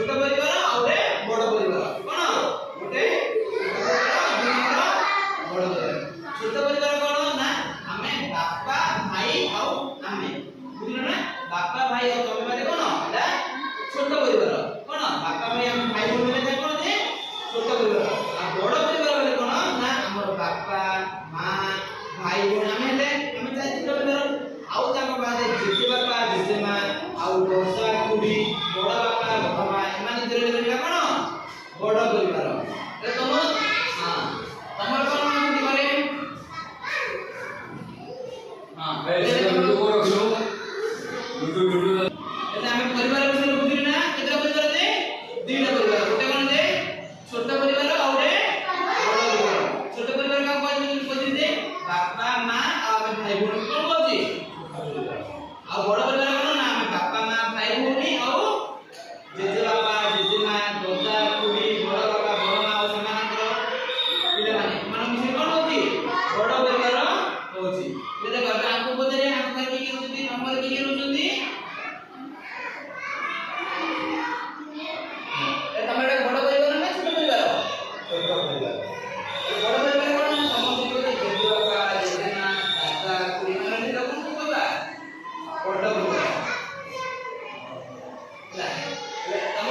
ଛୋଟ ପରିବାର ଆଉ ଗୋଟେ ବଡ଼ ପରିବାର କଣ ଗୋଟେ ବଡ଼ ପରିବାର। ଛୋଟ ପରିବାର କଣ ନା ଆମେ ବାପା ଭାଇ ଆଉ ଆମେ ବୁଝିଲ ନା ବାପା ଭାଇ ଆଉ ତମେ ମାନେ କଣ ଏଟା ଛୋଟ ପରିବାର କଣ ବାପା ଭାଇ ଆମେ ଭାଇ ଭଉଣୀ ମାନେ କଣ ଯେ ଛୋଟ ପରିବାର। ଆଉ ବଡ଼ ପରିବାର ମାନେ କଣ ନା ଆମର ବାପା ମା ଭାଇ ଭଉଣୀ ଆମେ ହେଲେ ଆମେ ଚାରି ଛୋଟ ପରିବାର। ଆଉ ତାଙ୍କ ବାଦେ ଜେଜେ ବାପା ଜେଜେ ମା ଆଉ ଦଶା ଖୁଡି ବଡ଼ ବାପା ବଡ଼ ମା ଏମାନେ ଧୀରେ ଧୀରେ କଣ ବଡ଼ ପରିବାର। ଏ ତମ ତମର କଣ ମନେ କରେ ଆମେ ପରିବାର ବିଷୟରେ ବୁଝିଲି ନା କେତେ ପରିବାର ଯେ ଦିଟା ପରିବାର ଗୋଟେ କଣ ଯେ ଛୋଟ ପରିବାର ଆଉ ଗୋଟେ ବଡ଼ ପରିବାର। ଛୋଟ ପରିବାର କାକୁ କହିବି ଯେ ବାପା ମା ଆଉ ଆମେ ଭାଇ ଭଉଣୀ କଣ କହୁଛି ଆଉ ବଡ଼ ପରିବାର କଣ ନା ଆମେ ବାପା ମା ଭାଇ ଭଉଣୀ ଆଉ ଜେଜେ ବାପା ଜେଜେ ମା ଦଦା ଖୁଡି ବଡ଼ ବାପା ବଡ଼ ମା ଆଉ ସେମାନଙ୍କର ପିଲାମାନେ ଏମାନଙ୍କୁ ମିଶିକି କଣ ହଉଛି ବଡ଼ ପରିବାର ହଉଛି। ଦେଖ ଏବେ ଆମକୁ ପଚାରେ ଆମ ଘରେ କିଏ ରହୁଛନ୍ତି ଆମ ଘରେ କିଏ ରହୁଛନ୍ତି ତମର ଏଟା ବଡ଼ ପରିବାର ନା ଛୋଟ ପରିବାର? ଛୋଟ ପରିବାର। ବଡ଼ ପରିବାର କଣ ସମସ୍ତେ ଜେଜେ ବାପା ଜେଜେ ମା ଦାଦା ଖୁଡି ମାନେ କଣ କହିବା ବଡ଼ ପରିବାର। ତମ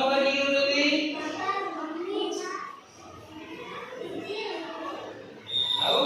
ଘରେ କିଏ ରହୁଛନ୍ତି ଆଉ